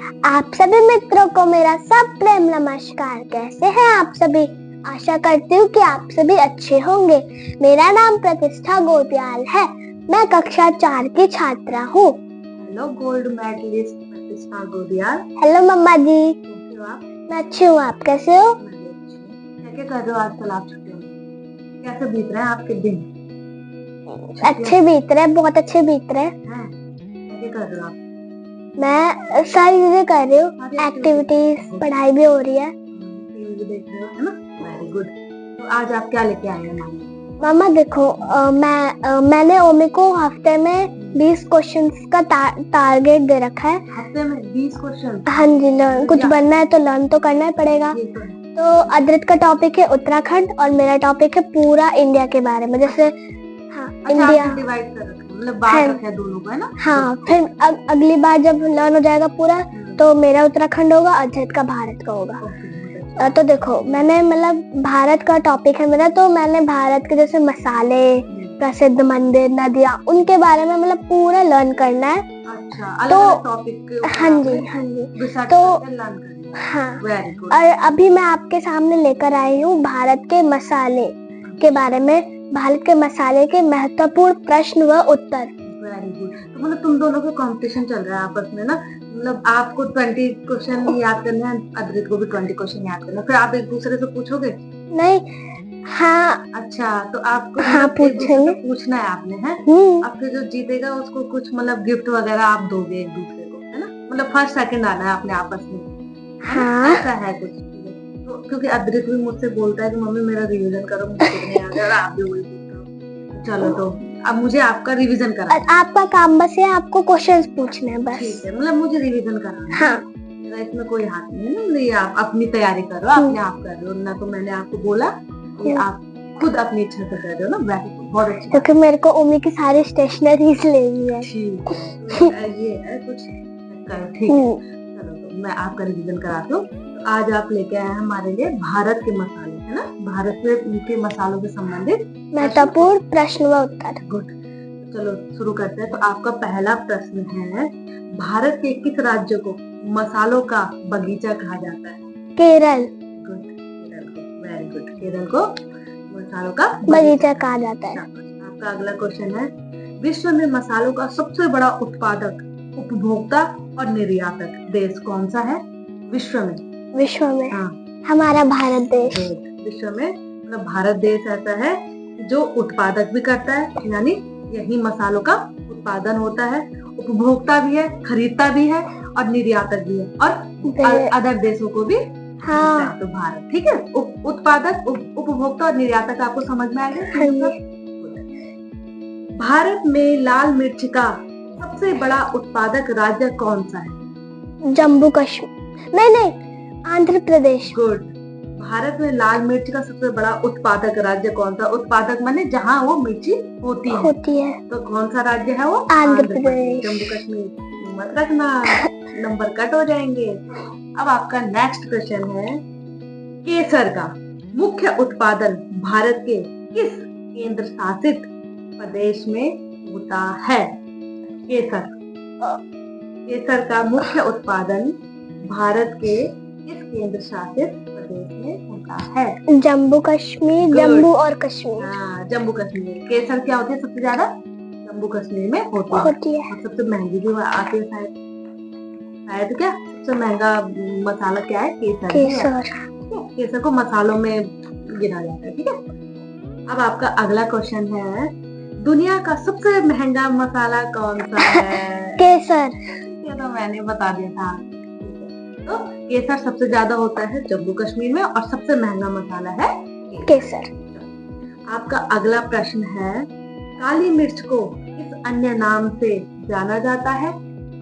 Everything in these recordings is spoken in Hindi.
आप सभी मित्रों को मेरा सब प्रेम नमस्कार। कैसे हैं आप सभी? आशा करती हूँ कि आप सभी अच्छे होंगे। मेरा नाम प्रतिष्ठा गोपियाल है। मैं कक्षा 4 की छात्रा हूँ। हेलो गोल्ड मेडलिस्ट प्रतिष्ठा गोपियाल। हेलो मम्मा जी। कैसे हो आप? मैं अच्छी हूँ, आप कैसे हो? मैं भी अच्छी हूँ। क्या क्या कर रहे हो आजकल आप छुट्टियों में? कैसे बीत रहे हैं आपके दिन? अच्छे बीत रहे, बहुत अच्छे बीत रहे। क्या क्या कर रहे हो आप? मैं सारी चीजें कर रही हूँ, एक्टिविटीज, पढ़ाई भी हो रही है। टीवी भी देख रहे हो, है ना? Very good. तो आज आप क्या लेके आए हैं मामा देखो, मैंने ओमी को हफ्ते में 20 क्वेश्चंस का टारगेट दे रखा है। हफ्ते में 20 क्वेश्चन? हाँ जी, कुछ बनना है तो लर्न तो करना ही पड़ेगा। तो अद्रित का टॉपिक है उत्तराखंड और मेरा टॉपिक है पूरा इंडिया के बारे में। जैसे हाँ, इंडिया डिवाइड कर रखा है, मतलब बांट रखा है दोनों को, है ना? हाँ, फिर अगली बार जब लर्न हो जाएगा पूरा तो मेरा उत्तराखंड होगा, अद्रित का भारत का होगा। तो देखो, मैंने मतलब भारत का टॉपिक है मेरा, तो मैंने भारत के जैसे मसाले, प्रसिद्ध मंदिर, नदियाँ, उनके बारे में मतलब पूरा लर्न करना है। अच्छा, अलग-अलग टॉपिक के ऊपर हाँ जी तो लर्न करना है। हाँ, वेरी गुड। और अभी मैं आपके सामने लेकर आई हूँ भारत के मसाले के बारे में, भारत के मसाले के महत्वपूर्ण प्रश्न व उत्तर। Very good. तो मतलब तुम दोनों का कंपटीशन चल रहा है आपस में ना, मतलब आपको 20 क्वेश्चन याद करना है, अद्रित को भी 20 क्वेश्चन याद करना है, फिर आप एक दूसरे से पूछोगे? नहीं, हाँ। अच्छा, तो आपको हाँ, एक दूसरे से पूछना है आपने, है? अब फिर जो जीतेगा उसको कुछ मतलब गिफ्ट वगैरह आप दोगे एक दूसरे को, है ना? मतलब फर्स्ट सेकंड आना है अपने आपस में। हाँ, ऐसा है कुछ। तो क्योंकि अद्रित भी मुझसे बोलता है कि मम्मी मेरा रिवीजन करो, मुझे कुछ नहीं आता, और आप भी वही बोलते हो। चलो, तो अब मुझे आपका रिवीजन कराना है। आपका काम बस है, आपको क्वेश्चंस पूछने हैं बस। ठीक है, मतलब मुझे रिवीजन कराना है। हाँ, मेरा इसमें कोई हाथ नहीं है ना, मतलब ये आप अपनी तैयारी करो, अपने आप कर रहे हो ना, तो मैंने आपको बोला, ये आप खुद अपनी इच्छा से कर रहे हो ना। बहुत अच्छा, क्योंकि मेरे को ओमी की सारी स्टेशनरीज लेनी है। ठीक है, ये है कुछ। ठीक है, चलो तो मैं आपका रिवीजन कराती हूँ। तो आज आप लेके आए हैं हमारे लिए भारत के मसाले, है ना? भारत के मसालों से संबंधित महत्वपूर्ण प्रश्न व उत्तर। गुड। चलो शुरू करते हैं। तो आपका पहला प्रश्न है, भारत के किस राज्य को मसालों का बगीचा कहा जाता है? केरल। गुड, केरल को। वेरी गुड, केरल को मसालों का बगीचा कहा जाता है। आपका अगला क्वेश्चन है, विश्व में मसालों का सबसे बड़ा उत्पादक, उपभोक्ता और निर्यातक देश कौन सा है विश्व में? हाँ, हमारा भारत देश। विश्व में मतलब भारत देश ऐसा है जो उत्पादक भी करता है, यानी यही मसालों का उत्पादन होता है, उपभोक्ता भी है, खरीदता भी है, और निर्यातक भी है, और अदर देशों को भी। हाँ, तो भारत, ठीक है। उत्पादक, उपभोक्ता और निर्यातक आपको समझ में आ गया? भारत में लाल मिर्च का सबसे बड़ा उत्पादक राज्य कौन सा है? जम्मू कश्मीर, नहीं, आंध्र प्रदेश। गुड। भारत में लाल मिर्च का सबसे बड़ा उत्पादक राज्य कौन सा? उत्पादक माने जहाँ वो मिर्ची होती है। तो कौन सा राज्य है वो? आंध्र प्रदेश। जम्मू कश्मीर मत रखना, नंबर कट हो जाएंगे। अब आपका नेक्स्ट क्वेश्चन है, केसर का मुख्य उत्पादन भारत के किस केंद्र शासित प्रदेश में होता है? केसर का मुख्य उत्पादन भारत के किस केंद्र शासित प्रदेश में होता है? जम्मू कश्मीर, जम्मू और कश्मीर। हाँ, जम्मू कश्मीर। केसर क्या होती है सबसे ज्यादा? जम्मू कश्मीर में होती है। और सबसे महंगी भी आती है शायद क्या सबसे महंगा मसाला क्या है? केसर को मसालों में गिना जाता है, ठीक है। अब आपका अगला क्वेश्चन है, दुनिया का सबसे महंगा मसाला कौन सा है? केसर। ये तो मैंने बता दिया था। तो केसर सबसे ज्यादा होता है जम्मू कश्मीर में, और सबसे महंगा मसाला है केसर। आपका अगला प्रश्न है, काली मिर्च को किस अन्य नाम से जाना जाता है?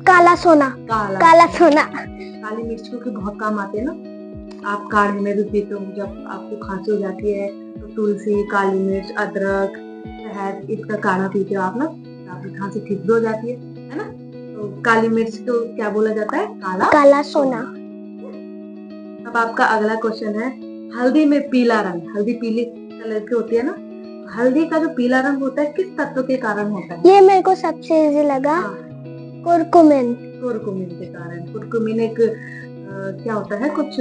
काला सोना। काला सोना। काली मिर्च को बहुत काम आते हैं ना, आप काढ़े में भी पीते हो, जब आपको खांसी हो जाती है तो तुलसी, काली मिर्च, अदरक, शहद, इसका काढ़ा पीते हो आप ना, आपकी खांसी ठीक भी हो जाती है ना? तो काली मिर्च को क्या बोला जाता है? काला सोना। अब आपका अगला क्वेश्चन है, हल्दी में पीला रंग, हल्दी पीली कलर की होती है ना, हल्दी का जो पीला रंग होता है किस तत्व के कारण होता है? ये मेरे को सबसे इजी लगा। कुरकुमिन। कुरकुमिन के कारण। कुरकुमिन एक क्या होता है, कुछ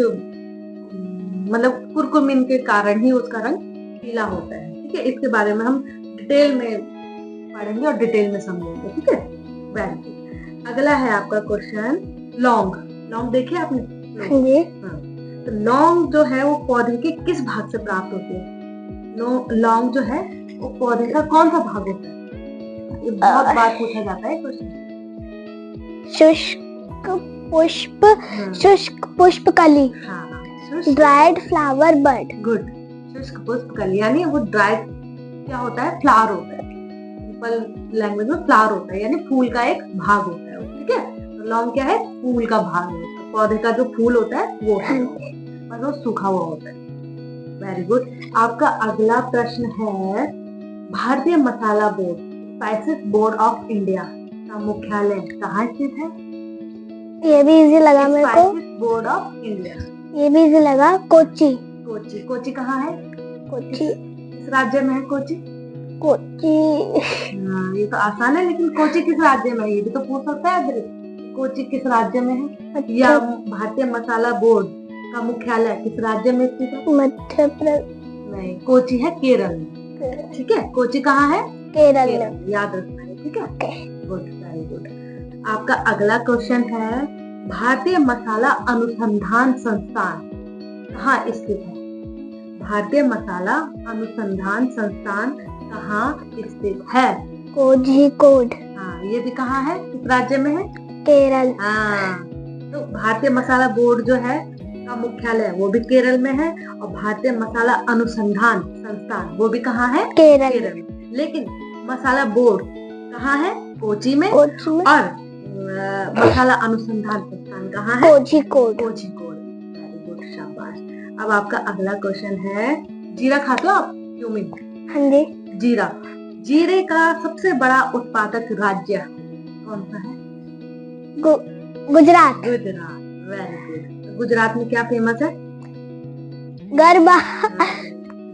मतलब कुरकुमिन के कारण ही उसका रंग पीला होता है। ठीक है, इसके बारे में हम डिटेल में पढ़ेंगे और डिटेल में समझेंगे। ठीक है, वेरी गुड। अगला है आपका क्वेश्चन लौंग। लौंग देखिए आपने? हाँ। तो लौंग जो है वो पौधे के किस भाग से प्राप्त होती है? लौंग जो है वो पौधे का कौन सा भाग होता है? ये बहुत बार पूछा जाता है क्वेश्चन। शुष्क पुष्प, शुष्क पुष्प कली, ड्राइड फ्लावर बड। गुड। शुष्क पुष्प कली यानी वो ड्राइड क्या होता है? फ्लावर होता है। सिंपल लैंग्वेज में फ्लावर होता है, यानी फूल का एक भाग होता है। ठीक है, तो लौंग क्या है? फूल का भाग होता है। पौधे का जो फूल होता है वो है, और वो सूखा हुआ होता है। Very good. आपका अगला प्रश्न है, भारतीय मसाला board, spices board of India का मुख्यालय कहाँ स्थित है? ये भी इजी लगा मेरे को। स्पाइसेस बोर्ड ऑफ इंडिया, ये भी इजी लगा। कोची। कोची। कोची कहाँ है? कोची किस राज्य में है कोची? कोची ये तो आसान है, लेकिन कोची किस राज्य में है ये भी तो पूछ सकता है। कोची किस राज्य में है? अच्छा। या भारतीय मसाला बोर्ड का मुख्यालय किस राज्य में स्थित है? मध्य प्रदेश। नहीं, कोची है केरल में। ठीक है, कोची कहाँ है? केरल में। याद रखना है। ठीक है, गुड, वेरी गुड। आपका अगला क्वेश्चन है, भारतीय मसाला अनुसंधान संस्थान कहाँ स्थित है? भारतीय मसाला अनुसंधान संस्थान कहाँ स्थित है? कोझिकोड। हाँ, ये भी कहाँ है? किस राज्य में है? केरल। हाँ, तो भारतीय मसाला बोर्ड जो है का मुख्यालय वो भी केरल में है, और भारतीय मसाला अनुसंधान संस्थान वो भी कहाँ है? केरल में। लेकिन मसाला बोर्ड कहाँ है? कोची में। कोची में। और मसाला अनुसंधान संस्थान कहाँ है? कोझिकोड। कोझिकोड। वेरी गुड, शाबाश। अब आपका अगला क्वेश्चन है, जीरा खाते हो आप? क्यूमिन। हाँ जी। जीरा। जीरे का सबसे बड़ा उत्पादक राज्य कौन सा है? गुजरात। गुजरात। Very good. गुजरात में क्या फेमस है? गरबा।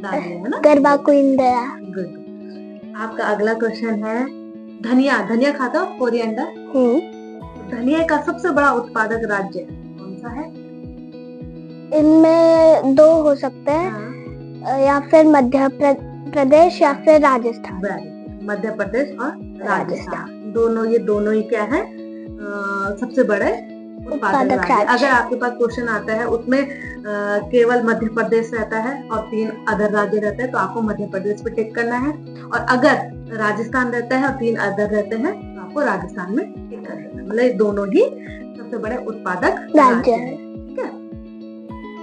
दालिया है ना? गरबा क्वीन गया। गुड। आपका अगला क्वेश्चन है, धनिया। धनिया खाता हो? कोरिएंडर। धनिया का सबसे बड़ा उत्पादक राज्य कौन सा है? इनमें दो हो सकते हैं। या फिर मध्य प्रदेश या फिर राजस्थान। मध्य प्रदेश और राजस्थान दोनों, ये दोनों ही क्या है? सबसे बड़े उत्पादक राज्य। अगर आपके पास क्वेश्चन आता है उसमें केवल मध्य प्रदेश रहता है और 3 अदर राज्य रहते हैं, तो आपको मध्य प्रदेश पे टिक करना है। और अगर राजस्थान रहता है और 3 अदर रहते हैं तो आपको राजस्थान में टिक कर देना। मतलब दोनों ही सबसे बड़े उत्पादक राज्य है। ठीक है,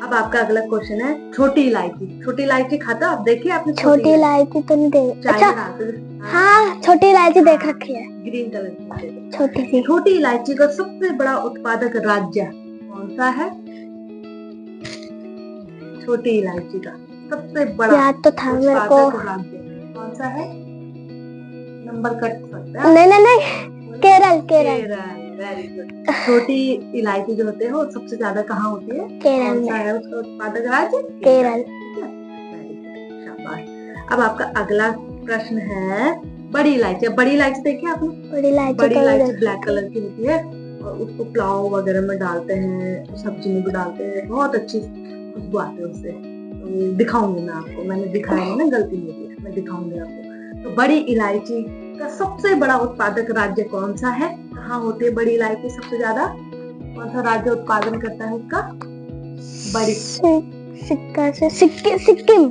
अब आपका अगला क्वेश्चन है, छोटी इलायची। छोटी इलायची खाता आप? देखिए आपने छोटी इलायची तो नहीं देखी। अच्छा, हाँ, छोटी इलायची देख रखी है, ग्रीन कलर की छोटी सी। छोटी इलायची का सबसे बड़ा उत्पादक राज्य कौन सा है? छोटी इलायची का सबसे बड़ा याद तो था मेरे को। राज्य कौन सा है? नंबर कट सकता है? नहीं, केरल। केरल। Very good. छोटी इलायची जो होते हैं वो सबसे ज्यादा कहाँ होती है? केरल में। कौन सा है उसका उत्पादक राज्य? केरल। शाबाश। अब आपका अगला प्रश्न है, बड़ी इलायची। बड़ी इलायची देखिए आपने? बड़ी इलायची ब्लैक कलर की होती है और उसको पुलाव वगैरह में डालते हैं, सब्जी में भी डालते हैं, बहुत अच्छी खुशबू आती है उससे। तो दिखाऊंगी मैं आपको, मैंने दिखाया है ना, गलती नहीं है, मैं दिखाऊंगी आपको। तो बड़ी इलायची का सबसे बड़ा उत्पादक राज्य कौन सा है? कहाँ होती है बड़ी इलायची सबसे ज्यादा? कौन सा राज्य उत्पादन करता है उसका? बड़ी सिक्किम।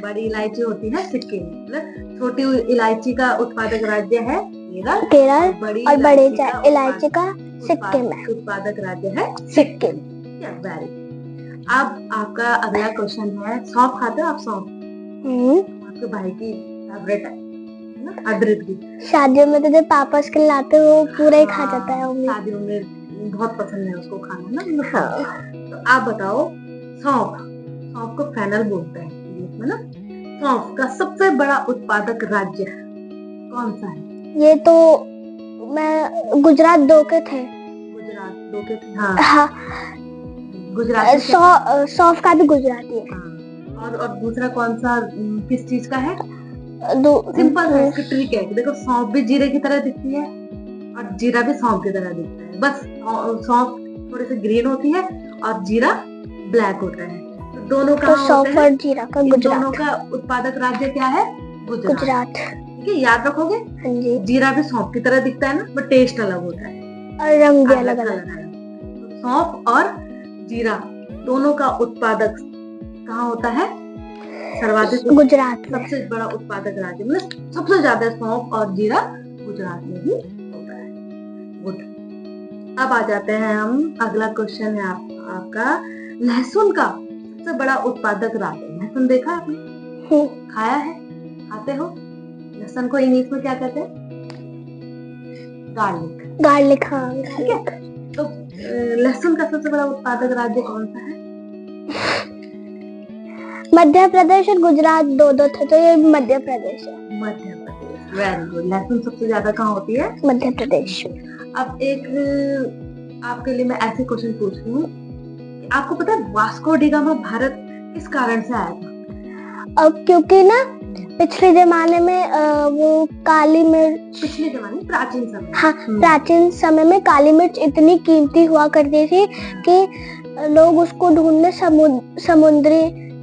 बड़ी इलायची होती है सिक्किम। मतलब छोटी इलायची का उत्पादक राज्य है केरल, और बड़ी इलायची का सिक्किम है उत्पादक राज्य है सिक्किम। अब आपका अगला क्वेश्चन है, सौंफ खाते हो आप? सौंफ आपके भाई की फेवरेट है ना, अदरक की। शादियों में तो जब पापा उसके लाते वो पूरा ही खा जाता है। शादियों में बहुत पसंद है उसको खाना ना। तो आप बताओ, सौंफ को फेनल बोलते हैं ना। सौंफ का सबसे बड़ा उत्पादक राज्य कौन सा है? ये तो मैं गुजरात दो के थे। हाँ। गुजरात सौंफ का भी गुजराती है। और दूसरा कौन सा किस चीज का है? सिंपल है, इसकी ट्रिक है। देखो, सौंफ भी जीरे की तरह दिखती है और जीरा भी सौंफ की तरह दिखता है, बस सौंफ थोड़ी सी ग्रीन होती है और जीरा ब्लैक होता है। तो दोनों तो कहाँ होते सौंफ हैं? और जीरा का इन गुजरात। दोनों का उत्पादक राज्य क्या है? गुजरात। गुजरात। ठीक है, याद रखोगे। हाँ जी। जीरा भी सौंफ की तरह दिखता है ना, बट टेस्ट अलग होता है और रंग भी अलग अलग अलग अलग। है। तो सौंफ और जीरा दोनों का उत्पादक कहाँ होता है? सर्वाधिक गुजरात में। सबसे बड़ा उत्पादक राज्य मतलब सबसे ज्यादा सौंफ और जीरा गुजरात में ही होता है। गुड। अब आ जाते हैं हम, अगला क्वेश्चन है आपका लहसुन का सबसे बड़ा उत्पादक राज्य। लहसुन देखा है आपने? खाया है? खाते हो? लहसुन को इंग्लिश में क्या कहते हैं? गार्लिक। गार्लिक, हाँ ठीक है। तो लहसुन का सबसे बड़ा उत्पादक राज्य कौन सा है? मध्य प्रदेश और गुजरात दो थे, तो ये मध्य प्रदेश है। मध्य प्रदेश। Very good. लहसुन सबसे ज्यादा कहाँ होती है? मध्य प्रदेश। अब एक आपके लिए मैं ऐसे क्वेश्चन पूछ रही हूँ, आपको पता है वास्को डी गामा भारत किस कारण से आया था? अब क्योंकि ना पिछले जमाने में वो काली मिर्च, पिछले जमाने प्राचीन समय, हाँ प्राचीन समय में काली मिर्च इतनी कीमती हुआ करती थी कि लोग उसको ढूंढने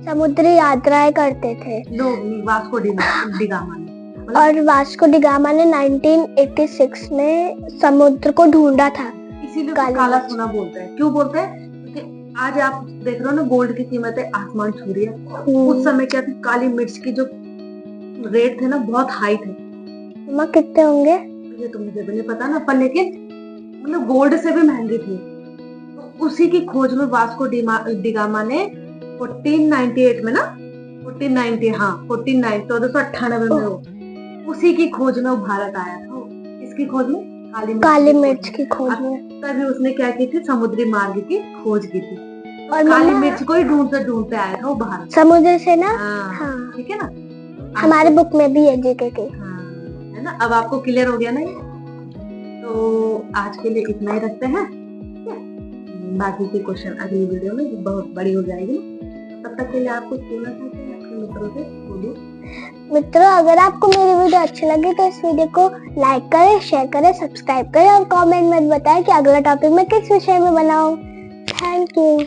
समुद्री यात्राएं करते थे। लोग वास्को डी गामा ने, और वास्को डी गामा ने 1986 में समुद्र को ढूंढा था। इसीलिए काला सोना बोलते हैं। क्यों बोलते हैं? क्योंकि आज आप देख रहे हो ना, गोल्ड की कीमतें आसमान छू रही है। उस समय क्या थी, काली मिर्च की जो रेट थे ना बहुत हाई थे। माँ कितने होंगे ये तो मुझे भी नहीं पता ना, पर लेकिन मतलब गोल्ड से भी महंगी थी। तो उसी की खोज में वास्को डी गामा ने 1498 में ना 1498 में वो उसी की खोज में वो भारत आया था। इसकी खोज में काली मिर्च की खोज में। तभी उसने क्या की थी, समुद्री मार्ग की खोज की थी। और काली मिर्च को ही ढूंढते आया था वो भारत समुद्र से ना। हाँ ठीक है ना, हमारे बुक में भी है जीके के। हाँ है ना। अब आपको क्लियर हो गया ना ये? तो आज के लिए इतना ही रखते हैं, बाकी के क्वेश्चन अगली वीडियो में बहुत बड़ी हो जाएगी। तब तक के लिए आप कुछ बोलना चाहते हैं अपने मित्रों से? बोलिए। मित्रों, अगर आपको मेरी वीडियो अच्छी लगी तो इस वीडियो को लाइक करें, शेयर करें, सब्सक्राइब करें और कमेंट में बताएं कि अगला टॉपिक मैं किस विषय में बनाऊं। Thank you.